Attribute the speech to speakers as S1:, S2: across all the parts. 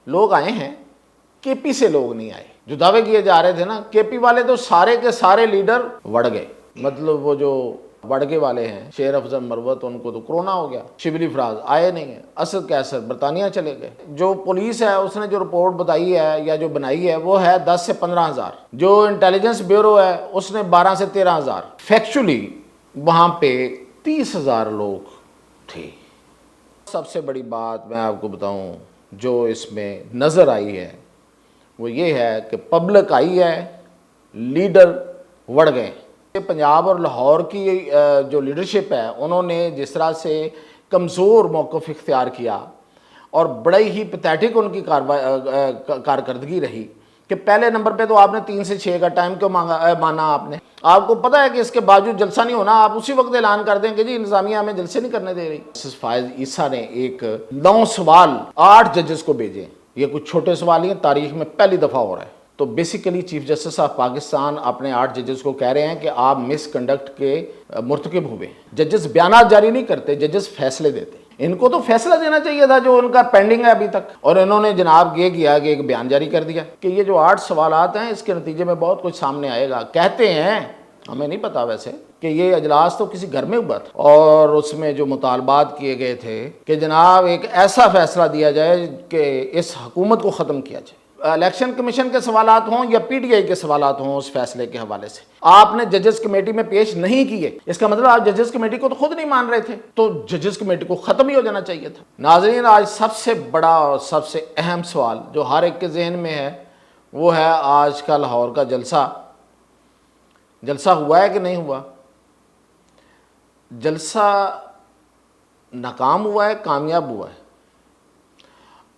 S1: लोग आए हैं, केपी से लोग नहीं आए। जो दावे किए जा रहे थे ना, केपी वाले तो सारे के सारे लीडर बढ़ गए। मतलब वो जो वड़के वाले हैं, शेर अफजल मरवत, उनको तो कोरोना हो गया। शिबली फराज आए नहीं है। असद कैसर बरतानिया चले गए। जो पुलिस है उसने जो रिपोर्ट बताई है या जो बनाई है वो है 10 से 15,000। जो इंटेलिजेंस ब्यूरो है उसने 12 से 13,000। फैक्चुअली वहां पे 30,000 लोग थे। सबसे बड़ी बात मैं आपको बताऊं जो इसमें नज़र आई है वो ये है कि पब्लिक आई है, लीडर बढ़ गए। पंजाब और लाहौर की जो लीडरशिप है उन्होंने जिस तरह से कमज़ोर मौक़िफ़ इख्तियार किया और बड़ी ही पैथेटिक उनकी कारकर्दगी रही कि पहले नंबर पे तो आपने 3 से 6 का टाइम क्यों माना। आपने, आपको पता है कि इसके बावजूद जलसा नहीं होना, आप उसी वक्त ऐलान कर दें कि जी इंतजामिया हमें जलसे नहीं करने दे रही। फायज ईसा ने एक 9 सवाल 8 जजेस को भेजे। ये कुछ छोटे सवाल ही हैं, तारीख में पहली दफ़ा हो रहा है। तो basically chief justice of Pakistan अपने 8 जजेस को कह रहे हैं कि आप मिसकंडक्ट के मुर्तकिब हुए। जजेस बयान जारी नहीं करते, जजेस फैसले देते। इनको तो फैसला देना चाहिए था जो उनका पेंडिंग है अभी तक, और इन्होंने जनाब ये किया कि एक बयान जारी कर दिया कि ये जो 8 सवालात हैं इसके नतीजे में बहुत कुछ सामने आएगा। कहते हैं, हमें नहीं पता वैसे, कि ये अजलास तो किसी घर में हुआ था और उसमें जो मुतालबात किए गए थे कि जनाब एक ऐसा फैसला दिया जाए कि इस हुकूमत को ख़त्म किया जाए। इलेक्शन कमीशन के सवालात हों या पीटीआई के सवालात हों, उस फैसले के हवाले से आपने जजेस कमेटी में पेश नहीं किए, इसका मतलब आप जजेस कमेटी को तो खुद नहीं मान रहे थे, तो जजेस कमेटी को ख़त्म ही हो जाना चाहिए था। नाज़रीन, आज सबसे बड़ा और सबसे अहम सवाल जो हर एक के जहन में है वो है आज का लाहौर का जलसा हुआ है कि नहीं हुआ। जलसा नाकाम हुआ है, कामयाब हुआ है,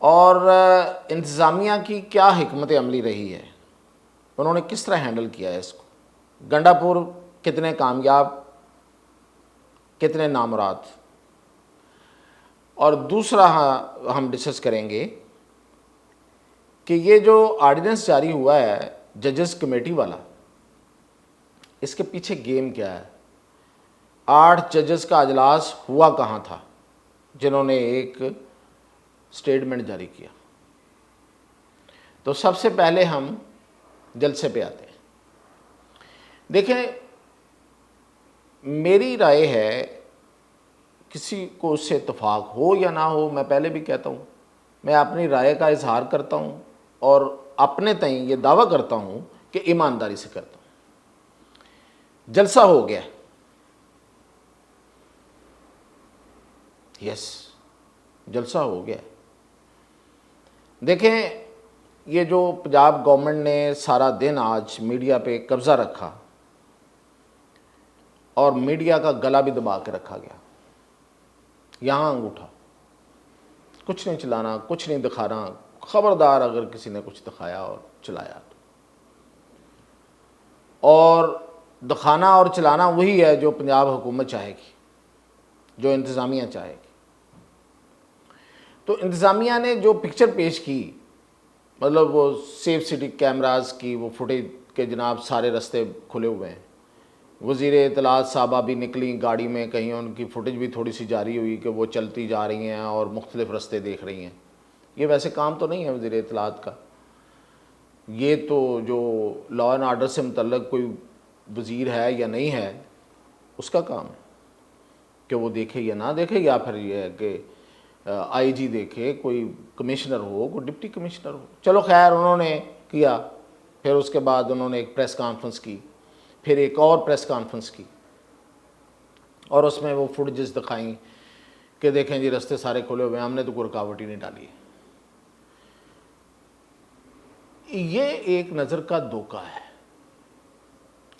S1: और इंतज़ामिया की क्या हिकमत अमली रही है, उन्होंने किस तरह हैंडल किया है इसको। गंडापुर कितने कामयाब, कितने नामुराद। और दूसरा हम डिस्कस करेंगे कि ये जो ऑर्डिनेंस जारी हुआ है जजेस कमेटी वाला, इसके पीछे गेम क्या है। 8 जजेस का अजलास हुआ कहाँ था जिन्होंने एक स्टेटमेंट जारी किया। तो सबसे पहले हम जलसे पे आते हैं। देखें, मेरी राय है, किसी को उससे इत्तेफाक हो या ना हो, मैं पहले भी कहता हूँ, मैं अपनी राय का इजहार करता हूँ और अपने तय ये दावा करता हूँ कि ईमानदारी से करता हूँ। जलसा हो गया, यस, जलसा हो गया। देखें, ये जो पंजाब गवर्नमेंट ने सारा दिन आज मीडिया पे कब्ज़ा रखा और मीडिया का गला भी दबा के रखा गया, यहाँ अंगूठा, कुछ नहीं चलाना, कुछ नहीं दिखाना, खबरदार अगर किसी ने कुछ दिखाया और चलाया तो। और दिखाना और चलाना वही है जो पंजाब हुकूमत चाहेगी, जो इंतज़ामिया चाहेगी। तो इंतज़ामिया ने जो पिक्चर पेश की, मतलब वो सेफ सिटी कैमरास की वो फुटेज के जनाब सारे रास्ते खुले हुए हैं। वज़ीर इत्तलात साहबा भी निकली गाड़ी में, कहीं उनकी फुटेज भी थोड़ी सी जारी हुई कि वो चलती जा रही हैं और मुख्तलिफ़ रास्ते देख रही हैं। ये वैसे काम तो नहीं है वज़ीर इत्तलात का, ये तो जो लॉ एंड आर्डर से मुतल्लक कोई वज़ीर है या नहीं है उसका काम है कि वो देखे या ना देखे, या फिर ये है कि आईजी देखे, कोई कमिश्नर हो, कोई डिप्टी कमिश्नर हो। चलो खैर, उन्होंने किया, फिर उसके बाद उन्होंने एक प्रेस कॉन्फ्रेंस की, फिर एक और प्रेस कॉन्फ्रेंस की और उसमें वो फुटेजेस दिखाई कि देखें जी रास्ते सारे खुले हुए हैं, हमने तो कोई रुकावट ही नहीं डाली है। ये एक नज़र का धोखा है।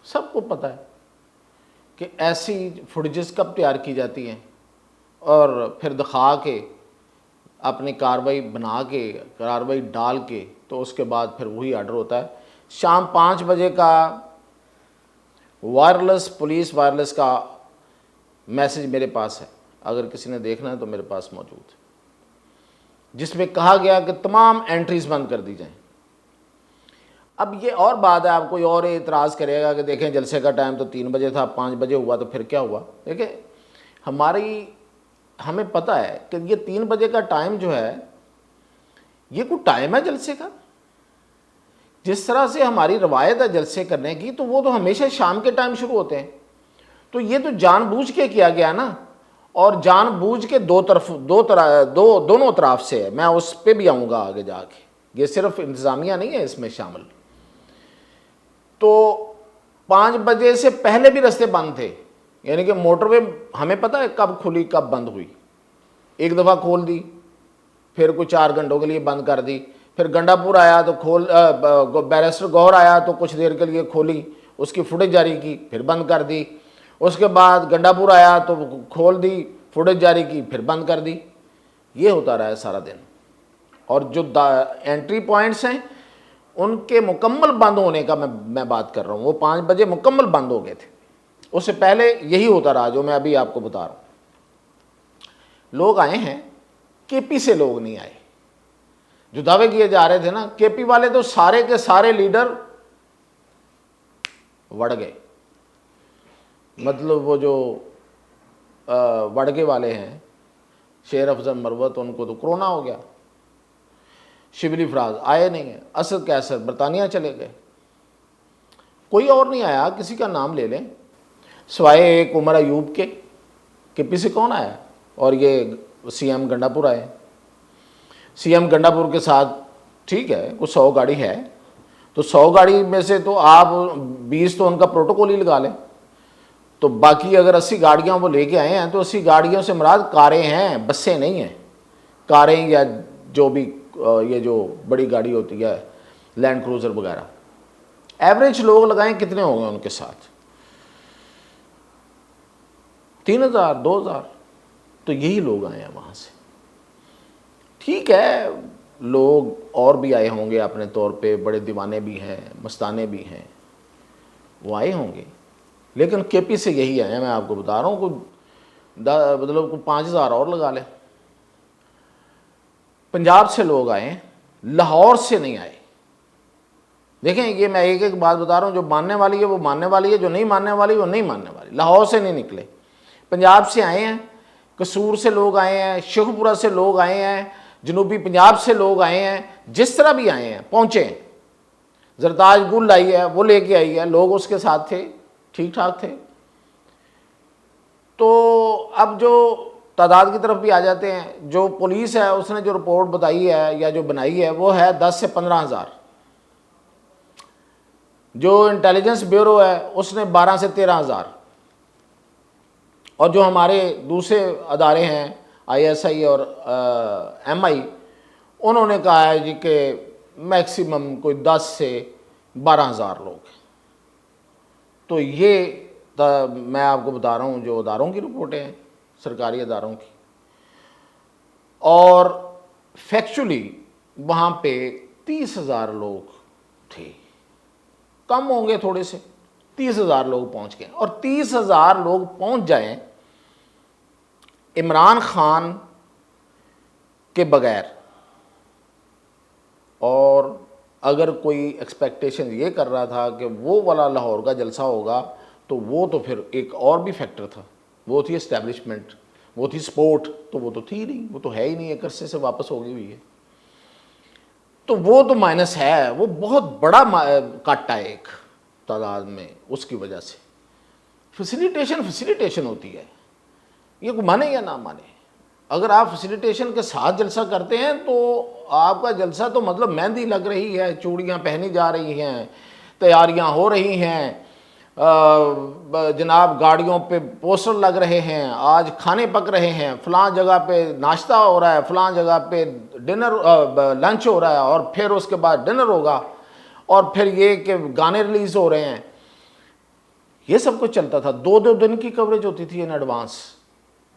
S1: सबको पता है कि ऐसी फुटेजेस कब तैयार की जाती हैं और फिर दिखा के अपनी कार्रवाई बना के, कार्रवाई डाल के, तो उसके बाद फिर वही आर्डर होता है। शाम 5 बजे का वायरलेस, पुलिस वायरलेस का मैसेज मेरे पास है, अगर किसी ने देखना है तो मेरे पास मौजूद है, जिसमें कहा गया कि तमाम एंट्रीज बंद कर दी जाएं। अब ये और बात है, आप कोई और एतराज़ करेगा कि देखें जलसे का टाइम तो 3 बजे था, 5 बजे हुआ, तो फिर क्या हुआ। देखें, हमें पता है कि ये 3 बजे का टाइम जो है ये कोई टाइम है जलसे का? जिस तरह से हमारी रवायत है जलसे करने की, तो वो तो हमेशा शाम के टाइम शुरू होते हैं। तो ये तो जानबूझ के किया गया ना, और जानबूझ के दोनों तरफ से है। मैं उस पर भी आऊँगा आगे जाके। ये सिर्फ इंतज़ामिया नहीं है इसमें शामिल। तो 5 बजे से पहले भी रास्ते बंद थे, यानी कि मोटरवे हमें पता है कब खुली कब बंद हुई। एक दफ़ा खोल दी, फिर कुछ 4 घंटों के लिए बंद कर दी, फिर गंडापुर आया तो बैरिस्टर गौर आया तो कुछ देर के लिए खोली, उसकी फुटेज जारी की, फिर बंद कर दी। उसके बाद गंडापुर आया तो खोल दी, फुटेज जारी की, फिर बंद कर दी। ये होता रहा है सारा दिन। और जो एंट्री पॉइंट्स हैं उनके मुकम्मल बंद होने का मैं बात कर रहा हूँ। वो 5 बजे मुकम्मल बंद हो गए थे, उससे पहले यही होता रहा जो मैं अभी आपको बता रहा हूँ। लोग आए हैं, केपी से लोग नहीं आए। जो दावे किए जा रहे थे ना, केपी वाले तो सारे के सारे लीडर वड़ गए। मतलब वो जो वड़गे वाले हैं, शेर अफजल मरवत, उनको तो कोरोना हो गया। शिबली फराज आए नहीं है। असद कैसर बरतानिया चले गए। कोई और नहीं आया। किसी का नाम ले लें सिवाय एक उमर अयूब के। केपी से कौन आया? और ये सीएम गंडापुर आए। सीएम गंडापुर के साथ ठीक है कुछ 100 गाड़ी है, तो 100 गाड़ी में से तो आप 20 तो उनका प्रोटोकॉल ही लगा लें। तो बाकी अगर 80 गाड़ियाँ वो लेके आए हैं, तो 80 गाड़ियों से मुराद कारें हैं, बसें नहीं हैं। कारें या जो भी ये जो बड़ी गाड़ी होती है, लैंड क्रूज़र वगैरह। एवरेज लोग लगाएं कितने होंगे उनके साथ? 3000 2000। तो यही लोग आए हैं वहाँ से। ठीक है, लोग और भी आए होंगे अपने तौर पे, बड़े दीवाने भी हैं, मस्ताने भी हैं, वो आए होंगे। लेकिन केपी से यही आए हैं। मैं आपको बता रहा हूँ, मतलब को 5000 और लगा लें। पंजाब से लोग आए, लाहौर से नहीं आए। देखें, ये मैं एक एक बात बता रहा हूँ। जो मानने वाली है वो मानने वाली है, जो नहीं मानने वाली वो नहीं मानने वाली। लाहौर से नहीं निकले, पंजाब से आए हैं। कसूर से लोग आए हैं, शेखपुरा से लोग आए हैं, जनूबी पंजाब से लोग आए हैं। जिस तरह भी आए हैं पहुँचे। जरताज गुल आई है, वो लेके आई है, लोग उसके साथ थे, ठीक ठाक थे। तो अब जो तादाद की तरफ भी आ जाते हैं, जो पुलिस है उसने जो रिपोर्ट बताई है या जो बनाई है वो है 10 से 15,000। जो इंटेलिजेंस ब्यूरो है उसने 12 से 13,000। और जो हमारे दूसरे अदारे हैं ISI और MI, उन्होंने कहा है जी कि मैक्सिमम कोई 10 से 12,000 लोग हैं। तो ये मैं आपको बता रहा हूँ जो अदारों की रिपोर्टें हैं, सरकारी अदारों की। और फैक्चुअली वहाँ पे 30,000 लोग थे, कम होंगे थोड़े से। 30,000 लोग पहुँच गए। और 30,000 लोग पहुँच जाएं इमरान खान के बगैर, और अगर कोई एक्सपेक्टेशन ये कर रहा था कि वो वाला लाहौर का जलसा होगा, तो वो तो फिर एक और भी फैक्टर था। वो थी एस्टेब्लिशमेंट, वो थी सपोर्ट। तो वो तो थी नहीं, वो तो है ही नहीं, एक अरसे से वापस हो गई हुई है। तो वो तो माइनस है, वो बहुत बड़ा कट है एक तादाद में। उसकी वजह से फैसिलिटेशन होती है, ये को माने या ना माने। अगर आप फैसिलिटेशन के साथ जलसा करते हैं तो आपका जलसा तो मतलब मेहंदी लग रही है, चूड़ियाँ पहनी जा रही हैं, तैयारियां हो रही हैं, जनाब गाड़ियों पे पोस्टर लग रहे हैं, आज खाने पक रहे हैं, फ़लाँ जगह पे नाश्ता हो रहा है, फ़लाँ जगह पे लंच हो रहा है, और फिर उसके बाद डिनर होगा, और फिर ये कि गाने रिलीज़ हो रहे हैं। ये सब कुछ चलता था। 2-2 दिन की कवरेज होती थी इन एडवांस।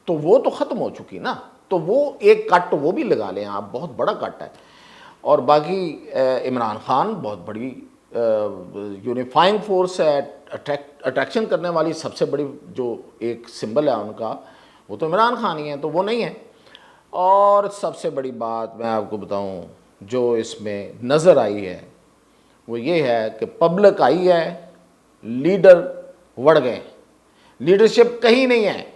S1: तो वो तो ख़त्म हो चुकी ना। तो वो एक कट वो भी लगा लें आप, बहुत बड़ा कट है। और बाकी इमरान खान बहुत बड़ी यूनिफाइंग फोर्स है, अट्रैक्शन करने वाली सबसे बड़ी जो एक सिंबल है उनका, वो तो इमरान खान ही है, तो वो नहीं है। और सबसे बड़ी बात मैं आपको बताऊं जो इसमें नज़र आई है वो ये है कि पब्लिक आई है, लीडर बढ़ गए, लीडरशिप कहीं नहीं है।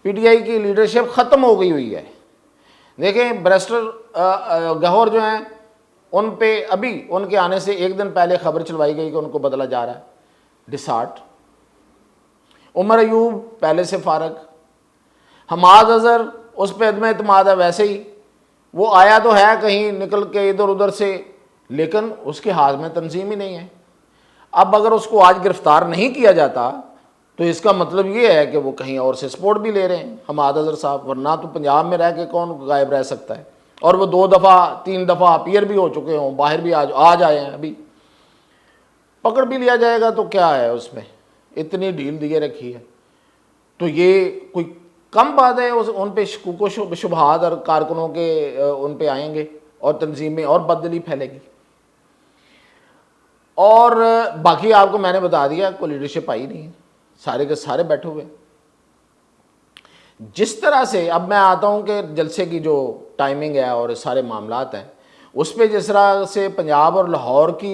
S1: PTI की लीडरशिप ख़त्म हो गई हुई है। देखें बैरिस्टर गौहर जो हैं उन पे अभी उनके आने से एक दिन पहले खबर चलवाई गई कि उनको बदला जा रहा है, डिसार्ट। उमर अयूब पहले से फारग, हमाद अजहर उस पर अदम एतमाद है, वैसे ही वो आया तो है कहीं निकल के इधर उधर से, लेकिन उसके हाथ में तंजीम ही नहीं है। अब अगर उसको आज गिरफ्तार नहीं किया जाता तो इसका मतलब ये है कि वो कहीं और से सपोर्ट भी ले रहे हैं हमाद अजहर साहब, वरना तो पंजाब में रह के कौन गायब रह सकता है। और वो 2 दफ़ा 3 दफ़ा अपीयर भी हो चुके हों, बाहर भी आज आए हैं, अभी पकड़ भी लिया जाएगा तो क्या है उसमें, इतनी ढील दिए रखी है। तो ये कोई कम बात है उन पे शकूक शुबहात और कारकुनों के उन पे आएंगे और तंजीम में और बदली फैलेगी। और बाकी आपको मैंने बता दिया कोई लीडरशिप आई नहीं है, सारे के सारे बैठे हुए। जिस तरह से अब मैं आता हूं कि जलसे की जो टाइमिंग है और सारे मामलात हैं उस पर जिस तरह से पंजाब और लाहौर की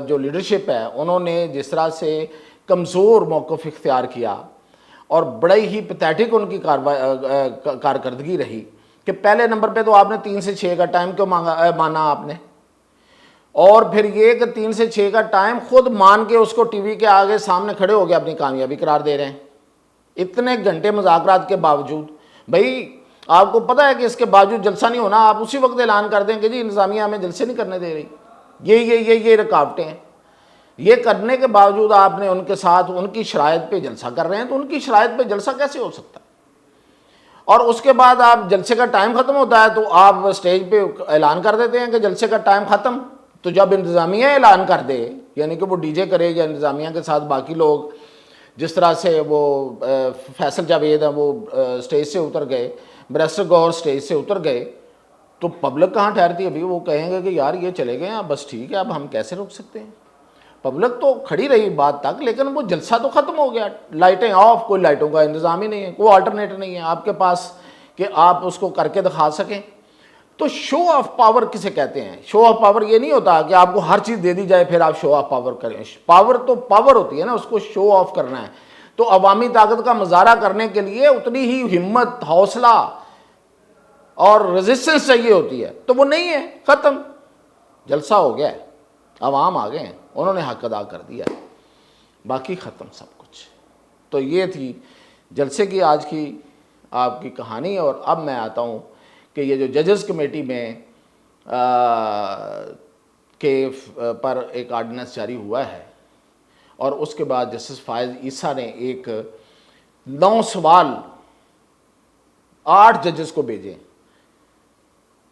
S1: जो लीडरशिप है उन्होंने जिस तरह से कमज़ोर मौक़िफ़ इख्तियार किया और बड़ी ही पैथेटिक उनकी कारकर्दगी रही कि पहले नंबर पे तो आपने 3 से 6 का टाइम क्यों माना आपने, और फिर ये कि 3 से 6 का टाइम खुद मान के उसको टीवी के आगे सामने खड़े हो गए अपनी कामयाबी करार दे रहे हैं। इतने घंटे मुज़ाकरात के बावजूद, भाई आपको पता है कि इसके बावजूद जलसा नहीं होना, आप उसी वक्त ऐलान कर दें कि जी इंतज़ामिया हमें जलसे नहीं करने दे रही, ये रुकावटें हैं। ये करने के बावजूद आपने उनके साथ उनकी शराइत पे जलसा कर रहे हैं, तो उनकी शराइत पे जलसा कैसे हो सकता है। और उसके बाद आप जलसे का टाइम ख़त्म होता है तो आप स्टेज पे ऐलान कर देते हैं कि जलसे का टाइम ख़त्म। तो जब इंतज़ामिया ऐलान कर दे, यानी कि वो डीजे करे या इंतज़ामिया के साथ बाकी लोग, जिस तरह से वो फैसल जावेद है वो स्टेज से उतर गए, बैरिस्टर गौहर स्टेज से उतर गए, तो पब्लिक कहाँ ठहरती? अभी वो कहेंगे कि यार ये चले गए हैं, बस ठीक है, अब हम कैसे रोक सकते हैं। पब्लिक तो खड़ी रही बात तक, लेकिन वो जलसा तो ख़त्म हो गया, लाइटें ऑफ, कोई लाइटों का इंतज़ाम ही नहीं है, कोई अल्टरनेट नहीं है आपके पास कि आप उसको करके दिखा सकें। तो शो ऑफ पावर किसे कहते हैं? शो ऑफ पावर ये नहीं होता कि आपको हर चीज़ दे दी जाए फिर आप शो ऑफ पावर करें। पावर तो पावर होती है ना, उसको शो ऑफ करना है तो अवामी ताकत का मुजाहरा करने के लिए उतनी ही हिम्मत, हौसला और रेजिस्टेंस चाहिए होती है, तो वो नहीं है, ख़त्म, जलसा हो गया है, अवाम आ गए हैं, उन्होंने हक अदा कर दिया है, बाकी ख़त्म सब कुछ। तो ये थी जलसे की आज की आपकी कहानी। और अब मैं आता हूँ कि ये जो जजेस कमेटी में के पर एक आर्डिनेंस जारी हुआ है और उसके बाद जस्टिस फायज़ ईसा ने एक 9 सवाल 8 जजेस को भेजे।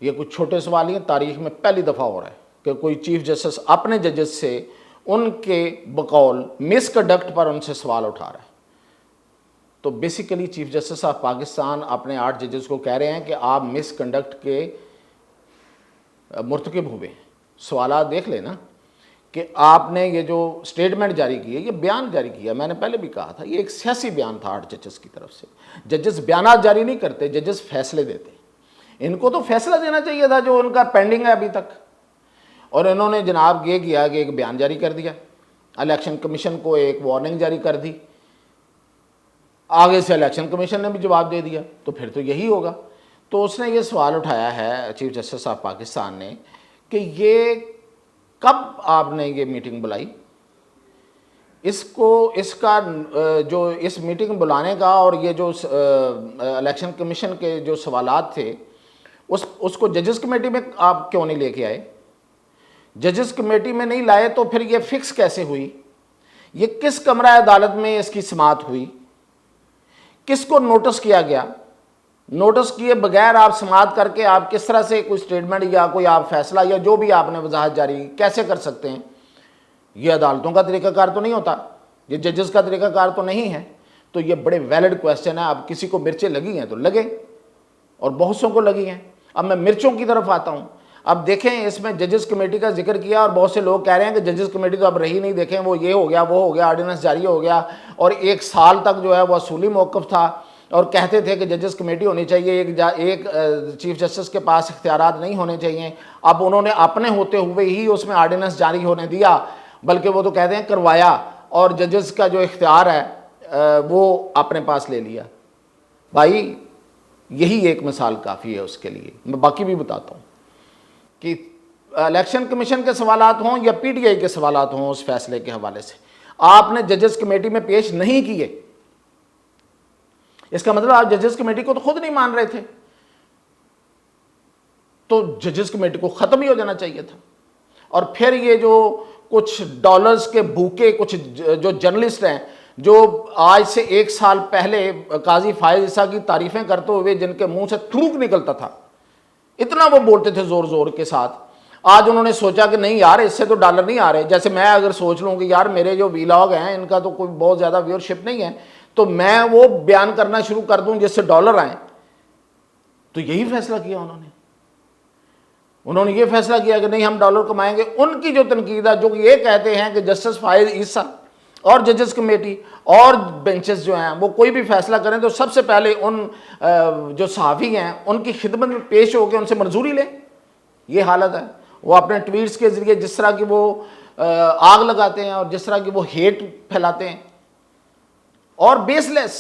S1: ये कुछ छोटे सवाल ही हैं, तारीख में पहली दफ़ा हो रहा है कि कोई चीफ जस्टिस अपने जजेस से उनके बकौल मिसकंडक्ट पर उनसे सवाल उठा रहा है। तो basically chief justice of Pakistan अपने 8 जजेस को कह रहे हैं कि आप मिसकंडक्ट के मुर्तकिब हुए। सवाल देख लेना कि आपने ये जो स्टेटमेंट जारी की है, ये बयान जारी किया, मैंने पहले भी कहा था, ये एक सियासी बयान था 8 जजेस की तरफ से। जजेस बयान जारी नहीं करते, जजेस फैसले देते। इनको तो फैसला देना चाहिए था जो उनका पेंडिंग है अभी तक, और इन्होंने जनाब ये किया कि एक बयान जारी कर दिया, इलेक्शन कमीशन को एक वार्निंग जारी कर दी, आगे से इलेक्शन कमीशन ने भी जवाब दे दिया, तो फिर तो यही होगा। तो उसने ये सवाल उठाया है चीफ जस्टिस ऑफ पाकिस्तान ने कि ये कब आपने ये मीटिंग बुलाई, इसका जो इस मीटिंग बुलाने का और ये जो इलेक्शन कमीशन के जो सवालात थे उसको जजेस कमेटी में आप क्यों नहीं लेके आए? जजेस कमेटी में नहीं लाए तो फिर ये फिक्स कैसे हुई? ये किस कमरा अदालत में इसकी समाअत हुई? किसको नोटिस किया गया? नोटिस किए बगैर आप समाअत करके आप किस तरह से कोई स्टेटमेंट या कोई आप फैसला या जो भी आपने वजाहत जारी कैसे कर सकते हैं? ये अदालतों का तरीक़ाकार तो नहीं होता, ये जजेस का तरीक़ाकार तो नहीं है। तो ये बड़े वैलिड क्वेश्चन है। अब किसी को मिर्चें लगी हैं तो लगे, और बहुत सौ को लगी हैं। अब मैं मिर्चों की तरफ आता हूँ। अब देखें, इसमें जजेस कमेटी का जिक्र किया और बहुत से लोग कह रहे हैं कि जजेस कमेटी तो अब रही नहीं, देखें वो ये हो गया, वो हो गया, ऑर्डिनेंस जारी हो गया, और 1 साल तक जो है वो असूली मौक़िफ़ था और कहते थे कि जजेस कमेटी होनी चाहिए, एक चीफ जस्टिस के पास इख्तियारात नहीं होने चाहिए। अब उन्होंने अपने होते हुए ही उसमें ऑर्डिनेंस जारी होने दिया, बल्कि वो तो कहते हैं करवाया, और जजेस का जो इख्तियार है वो अपने पास ले लिया। भाई यही एक मिसाल काफ़ी है उसके लिए। मैं बाकी भी बताता हूँ कि इलेक्शन कमीशन के सवालात हों या पीटीआई के सवालात हों, उस फैसले के हवाले से आपने जजेस कमेटी में पेश नहीं किए, इसका मतलब आप जजेस कमेटी को तो खुद नहीं मान रहे थे, तो जजेस कमेटी को ख़त्म ही हो जाना चाहिए था। और फिर ये जो कुछ डॉलर्स के भूखे कुछ जो जर्नलिस्ट हैं, जो आज से 1 साल पहले काजी फायज ईसा की तारीफें करते हुए जिनके मुंह से थूक निकलता था, इतना वो बोलते थे जोर जोर के साथ, आज उन्होंने सोचा कि नहीं यार इससे तो डॉलर नहीं आ रहे। जैसे मैं अगर सोच लूँ कि यार मेरे जो वीलॉग हैं इनका तो कोई बहुत ज़्यादा व्यूअरशिप नहीं है, तो मैं वो बयान करना शुरू कर दूँ जिससे डॉलर आए। तो यही फैसला किया उन्होंने ये फैसला किया कि नहीं हम डॉलर कमाएंगे। उनकी जो तनकीद है, जो ये कहते हैं कि जस्टिस फायज ईसा और जजेस कमेटी और बेंचेस जो हैं वो कोई भी फैसला करें तो सबसे पहले उन जो सहाफ़ी हैं उनकी खिदमत में पेश होकर उनसे मंजूरी लें। ये हालत है। वो अपने ट्वीट्स के ज़रिए जिस तरह की वो आग लगाते हैं और जिस तरह की वो हेट फैलाते हैं और बेसलेस,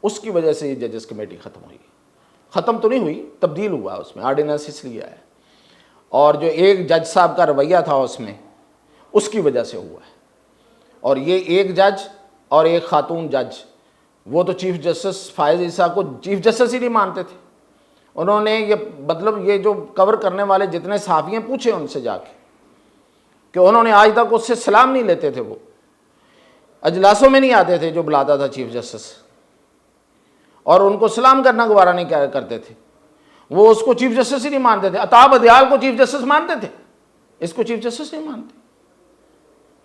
S1: उसकी वजह से ये जजेस कमेटी ख़त्म हुई। ख़त्म तो नहीं हुई, तब्दील हुआ उसमें, आर्डिनेंस इसलिए आया। और जो एक जज साहब का रवैया था उसमें, उसकी वजह से हुआ है। और ये एक जज और एक खातून जज, वो तो चीफ जस्टिस फायज ईसा को चीफ जस्टिस ही नहीं मानते थे। उन्होंने ये मतलब ये जो कवर करने वाले जितने सहाफ़ी हैं पूछे उनसे जाके कि उन्होंने आज तक उससे सलाम नहीं लेते थे, वो अजलासों में नहीं आते थे जो बुलाता था चीफ जस्टिस, और उनको सलाम करना गवारा नहीं करते थे। वो उसको चीफ जस्टिस ही नहीं मानते थे। अताब अदयाल को चीफ जस्टिस मानते थे, इसको चीफ जस्टिस नहीं मानते।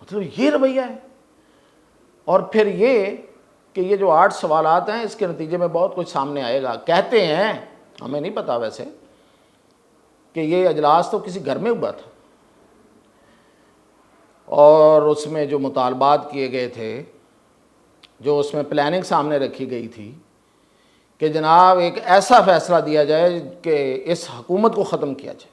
S1: मतलब ये रवैया है। और फिर ये कि ये जो 8 सवालात हैं इसके नतीजे में बहुत कुछ सामने आएगा। कहते हैं, हमें नहीं पता वैसे, कि ये अजलास तो किसी घर में हुआ था और उसमें जो मुतालबात किए गए थे, जो उसमें प्लानिंग सामने रखी गई थी कि जनाब एक ऐसा फ़ैसला दिया जाए कि इस हुकूमत को ख़त्म किया जाए।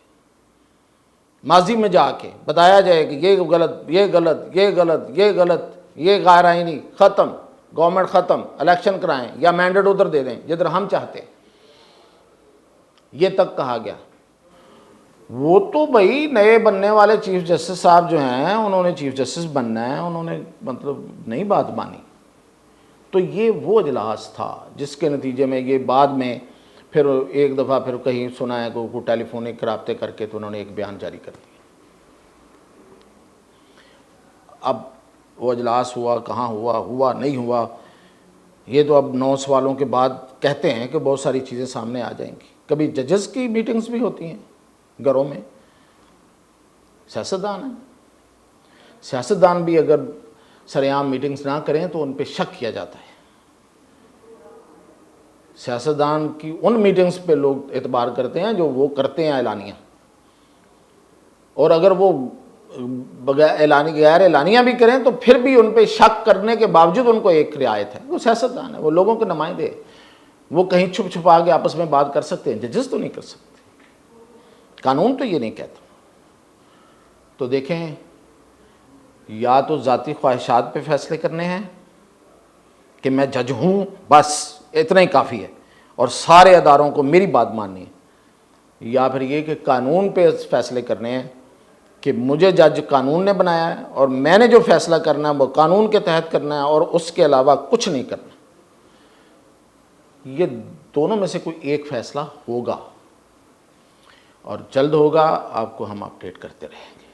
S1: माजी में जाके बताया जाए कि ये गलत, ये गलत, ये गलत, ये गलत, ये गैर आईनी, ख़त्म, गवर्नमेंट ख़त्म, इलेक्शन कराएं या मैंडेट उधर दे दें जिधर हम चाहते हैं, ये तक कहा गया। वो तो भाई नए बनने वाले चीफ जस्टिस साहब जो हैं, उन्होंने चीफ जस्टिस बनना है, उन्होंने मतलब नहीं बात मानी। तो ये वो इजलास था जिसके नतीजे में ये बाद में फिर एक दफ़ा फिर कहीं सुना है को टेलीफोनिक राब्ते करके तो उन्होंने एक बयान जारी कर दिया। अब वो इजलास हुआ, कहाँ हुआ, हुआ नहीं हुआ, ये तो अब 9 सवालों के बाद कहते हैं कि बहुत सारी चीज़ें सामने आ जाएंगी। कभी जजेस की मीटिंग्स भी होती हैं घरों में, सियासतदान हैं, सियासतदान भी अगर सरेआम मीटिंग्स ना करें तो उन पे शक किया जाता है। सियासतदान की उन मीटिंग्स पे लोग एतबार करते हैं जो वो करते हैं एलानिया, और अगर वो गैर एलानिया भी करें तो फिर भी उन पे शक करने के बावजूद उनको एक रियायत है। वो सियासतदान है, वो लोगों के नुमाइंदे, वो कहीं छुप छुपा के आपस में बात कर सकते हैं, जजेस तो नहीं कर सकते, कानून तो ये नहीं कहता। तो देखें, या तो ज़ाती ख्वाहिशात पे फैसले करने हैं कि मैं जज हूँ बस इतना ही काफ़ी है और सारे अदारों को मेरी बात माननी है, या फिर ये कि कानून पे फैसले करने हैं कि मुझे जज कानून ने बनाया है और मैंने जो फैसला करना है वो कानून के तहत करना है और उसके अलावा कुछ नहीं करना। ये दोनों में से कोई एक फैसला होगा और जल्द होगा, आपको हम अपडेट करते रहेंगे।